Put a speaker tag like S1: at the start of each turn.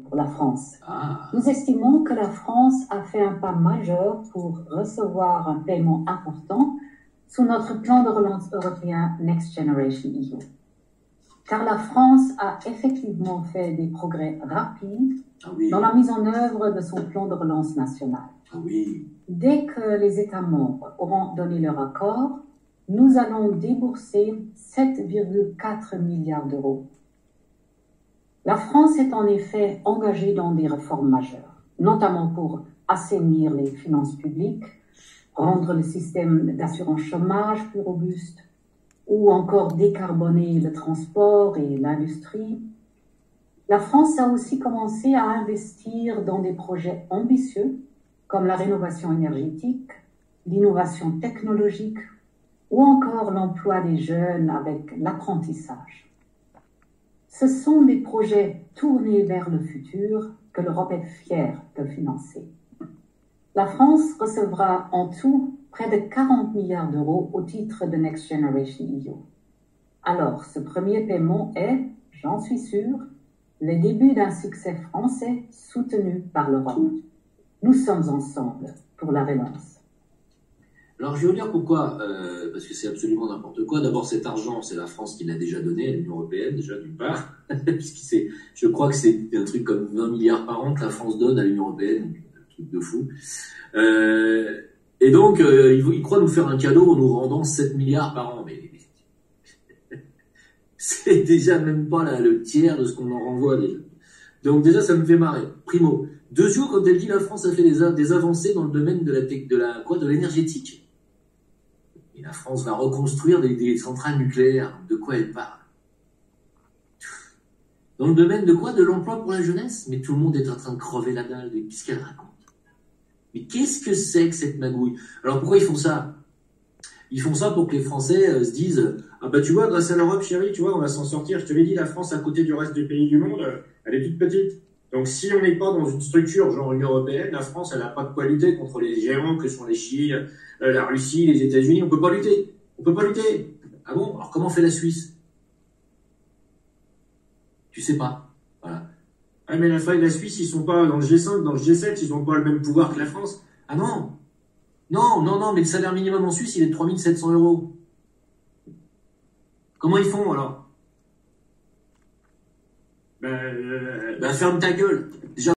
S1: pour la France.
S2: Ah.
S1: Nous estimons que la France a fait un pas majeur pour recevoir un paiement important sous notre plan de relance européen Next Generation EU. Car la France a effectivement fait des progrès rapides dans la mise en œuvre de son plan de relance national. Dès que les États membres auront donné leur accord, nous allons débourser 7,4 milliards d'euros. La France est en effet engagée dans des réformes majeures, notamment pour assainir les finances publiques, rendre le système d'assurance chômage plus robuste, ou encore décarboner le transport et l'industrie. La France a aussi commencé à investir dans des projets ambitieux comme la rénovation énergétique, l'innovation technologique ou encore l'emploi des jeunes avec l'apprentissage. Ce sont des projets tournés vers le futur que l'Europe est fière de financer. La France recevra en tout près de 40 milliards d'euros au titre de Next Generation EU. Alors, ce premier paiement est, j'en suis sûre, le début d'un succès français soutenu par l'Europe. Nous sommes ensemble pour la relance.
S2: Alors, je vais vous dire pourquoi, parce que c'est absolument n'importe quoi. D'abord, cet argent, c'est la France qui l'a déjà donné à l'Union européenne, déjà, d'une part. Je crois que c'est un truc comme 20 milliards par an que la France donne à l'Union européenne, un truc de fou. Et donc, ils croient nous faire un cadeau en nous rendant 7 milliards par an. Mais c'est déjà même pas le tiers de ce qu'on en renvoie déjà. Donc déjà, ça me fait marrer. Primo. Deuxièmement, quand elle dit la France a fait des avancées dans le domaine de l'énergétique. Et la France va reconstruire des centrales nucléaires. De quoi elle parle? Dans le domaine de quoi? De l'emploi pour la jeunesse? Mais tout le monde est en train de crever la dalle. Qu'est-ce qu'elle raconte? Mais qu'est-ce que c'est que cette magouille? Alors pourquoi ils font ça? Ils font ça pour que les Français se disent « Ah bah tu vois, grâce à l'Europe, chérie, tu vois, on va s'en sortir. Je te l'ai dit, la France, à côté du reste des pays du monde, elle est toute petite. Donc si on n'est pas dans une structure genre Union européenne, la France, elle n'a pas de quoi lutter contre les géants que sont les Chine, la Russie, les États-Unis. On peut pas lutter. On peut pas lutter. Ah bon? Alors comment fait la Suisse? Tu sais pas. Voilà. Ah mais la Suisse, ils sont pas dans le G5, dans le G7, ils n'ont pas le même pouvoir que la France. Ah non. Non, mais le salaire minimum en Suisse, il est de 3 700 €. Comment ils font, alors? Ben, ferme ta gueule. Déjà,